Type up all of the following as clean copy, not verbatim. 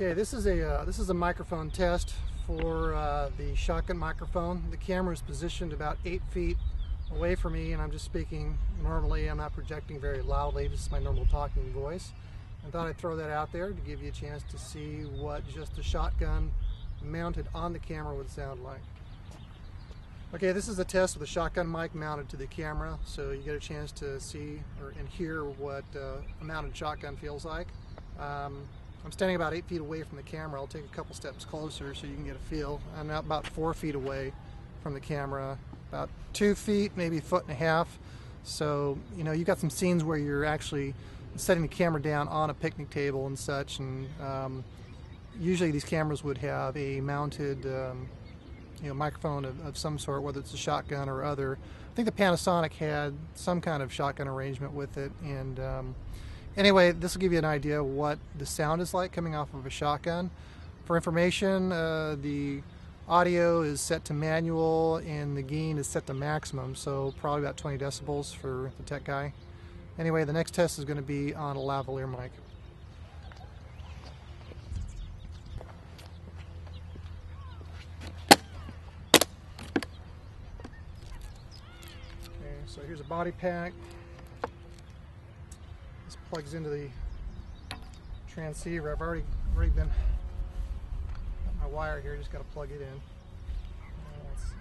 Okay, this is a microphone test for the shotgun microphone. The camera is positioned about 8 feet away from me, and I'm just speaking normally. I'm not projecting very loudly. This is my normal talking voice. I thought I'd throw that out there to give you a chance to see what just a shotgun mounted on the camera would sound like. Okay, this is a test with a shotgun mic mounted to the camera, so you get a chance to see and hear what a mounted shotgun feels like. I'm standing about 8 feet away from the camera. I'll take a couple steps closer so you can get a feel. I'm now about 4 feet away from the camera, about 2 feet, maybe a foot and a half. So, you know, you've got some scenes where you're actually setting the camera down on a picnic table and such, and usually these cameras would have a mounted microphone of some sort, whether it's a shotgun or other. I think the Panasonic had some kind of shotgun arrangement with it, and anyway, this will give you an idea of what the sound is like coming off of a shotgun. For information, the audio is set to manual and the gain is set to maximum, so probably about 20 decibels for the tech guy. Anyway, the next test is going to be on a lavalier mic. Okay, so here's a body pack. This plugs into the transceiver. I've already been got my wire here, just got to plug it in. Let's see.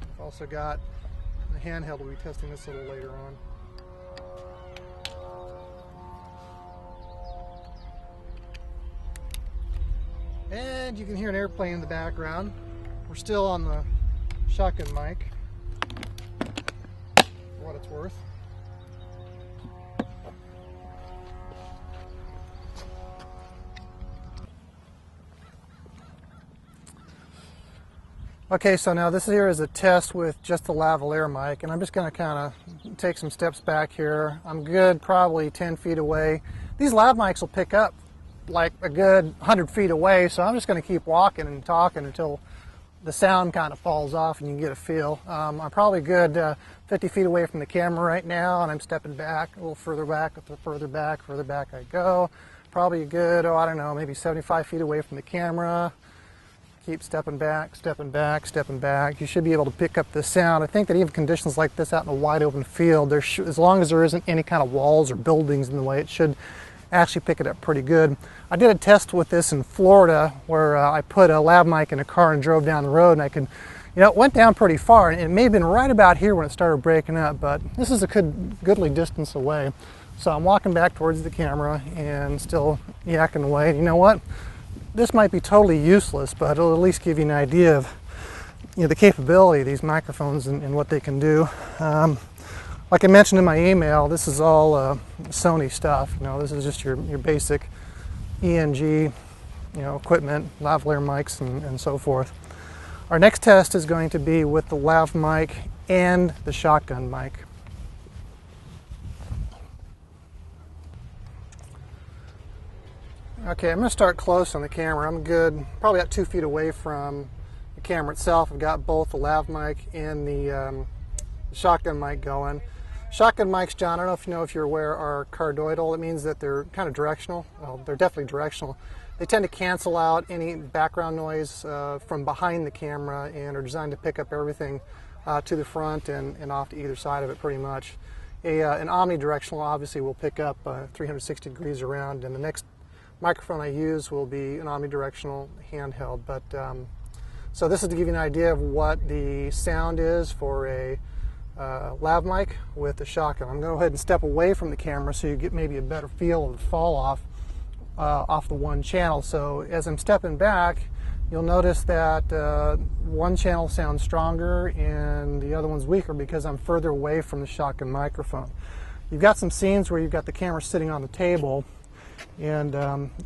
I've also got the handheld. We'll be testing this a little later on. And you can hear an airplane in the background. We're still on the shotgun mic, for what it's worth. Okay, so now this here is a test with just the lavalier mic, and I'm just going to kind of take some steps back here. I'm good, probably 10 feet away. These lav mics will pick up like a good 100 feet away, so I'm just going to keep walking and talking until the sound kind of falls off and you can get a feel. I'm probably good 50 feet away from the camera right now, and I'm stepping back, a little further back I go. Probably a good, I don't know, maybe 75 feet away from the camera. Keep stepping back. You should be able to pick up the sound. I think that even conditions like this out in a wide open field, as long as there isn't any kind of walls or buildings in the way, it should actually pick it up pretty good. I did a test with this in Florida where I put a lav mic in a car and drove down the road, and it went down pretty far, and it may have been right about here when it started breaking up, but this is a goodly distance away. So I'm walking back towards the camera and still yakking away. And you know what? This might be totally useless, but it'll at least give you an idea of the capability of these microphones and what they can do. Like I mentioned in my email, this is all Sony stuff. This is just your basic ENG equipment, lavalier mics and so forth. Our next test is going to be with the lav mic and the shotgun mic. Okay, I'm going to start close on the camera. I'm good, probably about 2 feet away from the camera itself. I've got both the lav mic and the shotgun mic going. Shotgun mics, John, I don't know if you know, if you're aware, are cardioidal. It means that they're kind of directional. Well, they're definitely directional. They tend to cancel out any background noise from behind the camera and are designed to pick up everything to the front and off to either side of it pretty much. An omnidirectional obviously will pick up 360 degrees around, and the next microphone I use will be an omnidirectional handheld. But so this is to give you an idea of what the sound is for a lav mic with the shotgun. I'm going to go ahead and step away from the camera so you get maybe a better feel of the fall off the one channel. So as I'm stepping back, you'll notice that one channel sounds stronger and the other one's weaker because I'm further away from the shotgun microphone. You've got some scenes where you've got the camera sitting on the table, and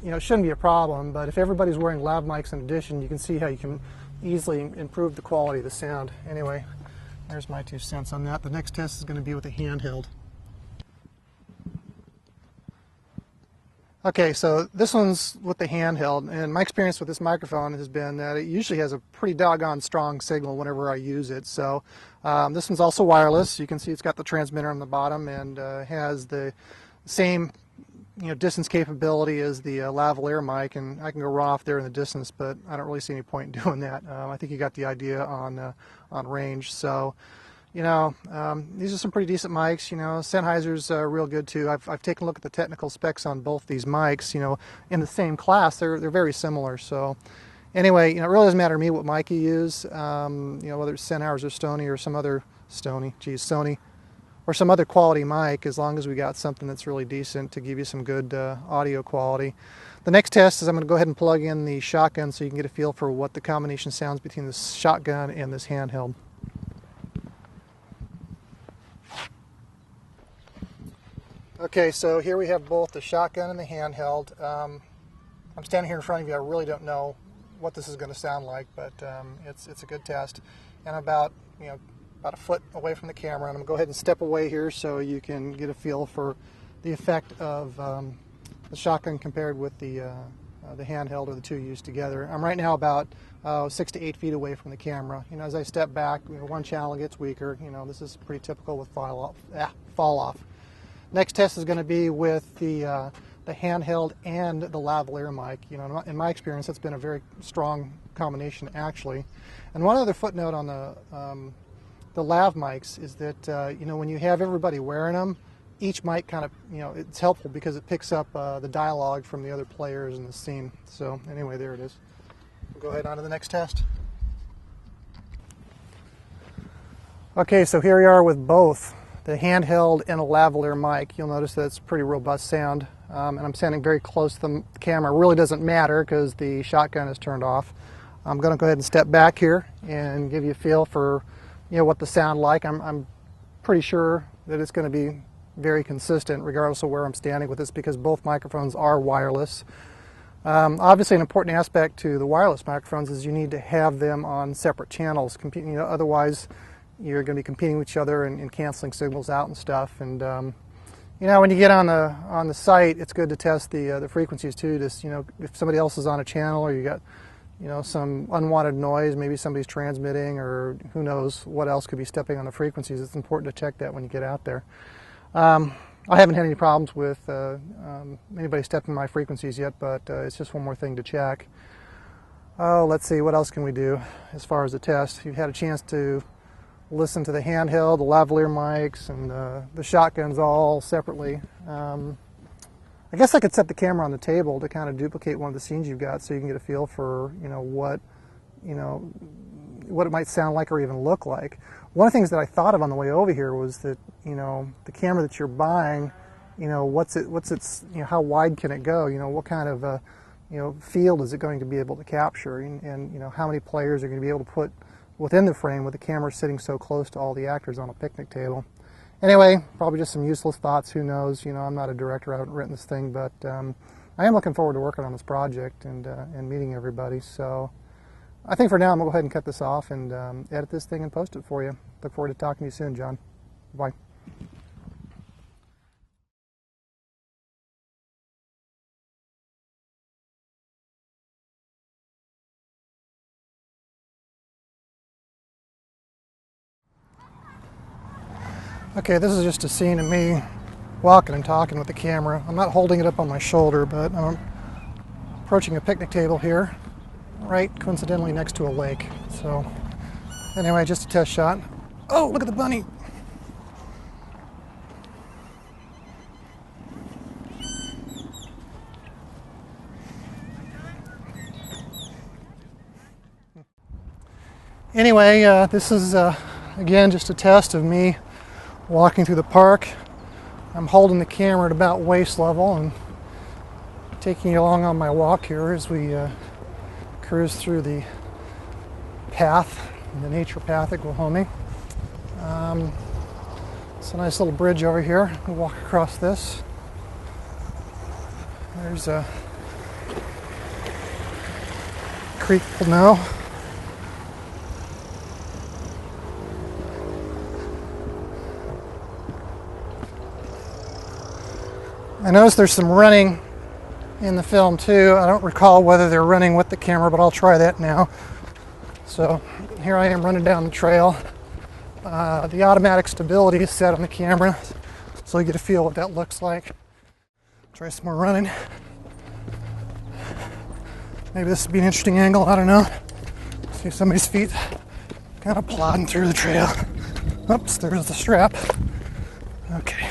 it shouldn't be a problem, but if everybody's wearing lav mics in addition, you can see how you can easily improve the quality of the sound. Anyway, there's my 2 cents on that. The next test is going to be with a handheld. Okay, so this one's with the handheld, and my experience with this microphone has been that it usually has a pretty doggone strong signal whenever I use it. So this one's also wireless. You can see it's got the transmitter on the bottom and has the same distance capability is the lavalier mic, and I can go right off there in the distance, but I don't really see any point in doing that. I think you got the idea on range. So, these are some pretty decent mics. Sennheiser's real good too. I've taken a look at the technical specs on both these mics. In the same class, they're very similar. So, anyway, it really doesn't matter to me what mic you use. Whether it's Sennheiser or Sony or some other Sony. Or some other quality mic, as long as we got something that's really decent to give you some good audio quality. The next test is I'm going to go ahead and plug in the shotgun so you can get a feel for what the combination sounds between the shotgun and this handheld. Okay, so here we have both the shotgun and the handheld. I'm standing here in front of you. I really don't know what this is going to sound like, but it's a good test. And about a foot away from the camera, and I'm going to go ahead and step away here so you can get a feel for the effect of the shotgun compared with the handheld, or the two used together. I'm right now about 6 to 8 feet away from the camera. As I step back, one channel gets weaker. This is pretty typical with fall off. Next test is going to be with the handheld and the lavalier mic. In my experience, that's been a very strong combination actually. And one other footnote on the lav mics is that when you have everybody wearing them, each mic kind of it's helpful because it picks up the dialogue from the other players in the scene. So anyway, there it is. We'll go ahead on to the next test. Okay, so here we are with both the handheld and a lavalier mic. You'll notice that it's pretty robust sound, and I'm standing very close to the camera. It really doesn't matter because the shotgun is turned off. I'm going to go ahead and step back here and give you a feel for what the sound like. I'm pretty sure that it's going to be very consistent regardless of where I'm standing with this, because both microphones are wireless. Obviously, an important aspect to the wireless microphones is you need to have them on separate channels. Otherwise, you're going to be competing with each other and canceling signals out and stuff. And when you get on the site, it's good to test the frequencies too. Just if somebody else is on a channel, or you got some unwanted noise, maybe somebody's transmitting, or who knows what else could be stepping on the frequencies. It's important to check that when you get out there. I haven't had any problems with anybody stepping my frequencies yet, but it's just one more thing to check. Oh, let's see, what else can we do as far as the test? You've had a chance to listen to the handheld, the lavalier mics, and the shotguns all separately. I guess I could set the camera on the table to kind of duplicate one of the scenes you've got, so you can get a feel for what it might sound like or even look like. One of the things that I thought of on the way over here was that the camera that you're buying, what's its how wide can it go? What kind of field is it going to be able to capture, and how many players are going to be able to put within the frame with the camera sitting so close to all the actors on a picnic table. Anyway, probably just some useless thoughts, who knows. I'm not a director, I haven't written this thing, but I am looking forward to working on this project and meeting everybody. So I think for now I'm going to go ahead and cut this off and edit this thing and post it for you. Look forward to talking to you soon, John. Bye. Okay, this is just a scene of me walking and talking with the camera. I'm not holding it up on my shoulder, but I'm approaching a picnic table here, right coincidentally next to a lake. So anyway, just a test shot. Oh, look at the bunny. Anyway, this is again just a test of me walking through the park. I'm holding the camera at about waist level and taking you along on my walk here as we cruise through the path, the nature path at Guahomie. It's a nice little bridge over here. We'll walk across this. There's a creek below. I notice there's some running in the film too. I don't recall whether they're running with the camera, but I'll try that now. So here I am running down the trail. The automatic stability is set on the camera, so you get a feel what that looks like. Try some more running. Maybe this would be an interesting angle, I don't know. See somebody's feet kind of plodding through the trail. Oops, there's the strap. Okay.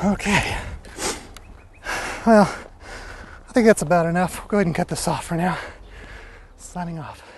Okay. Well, I think that's about enough. We'll go ahead and cut this off for now. Signing off.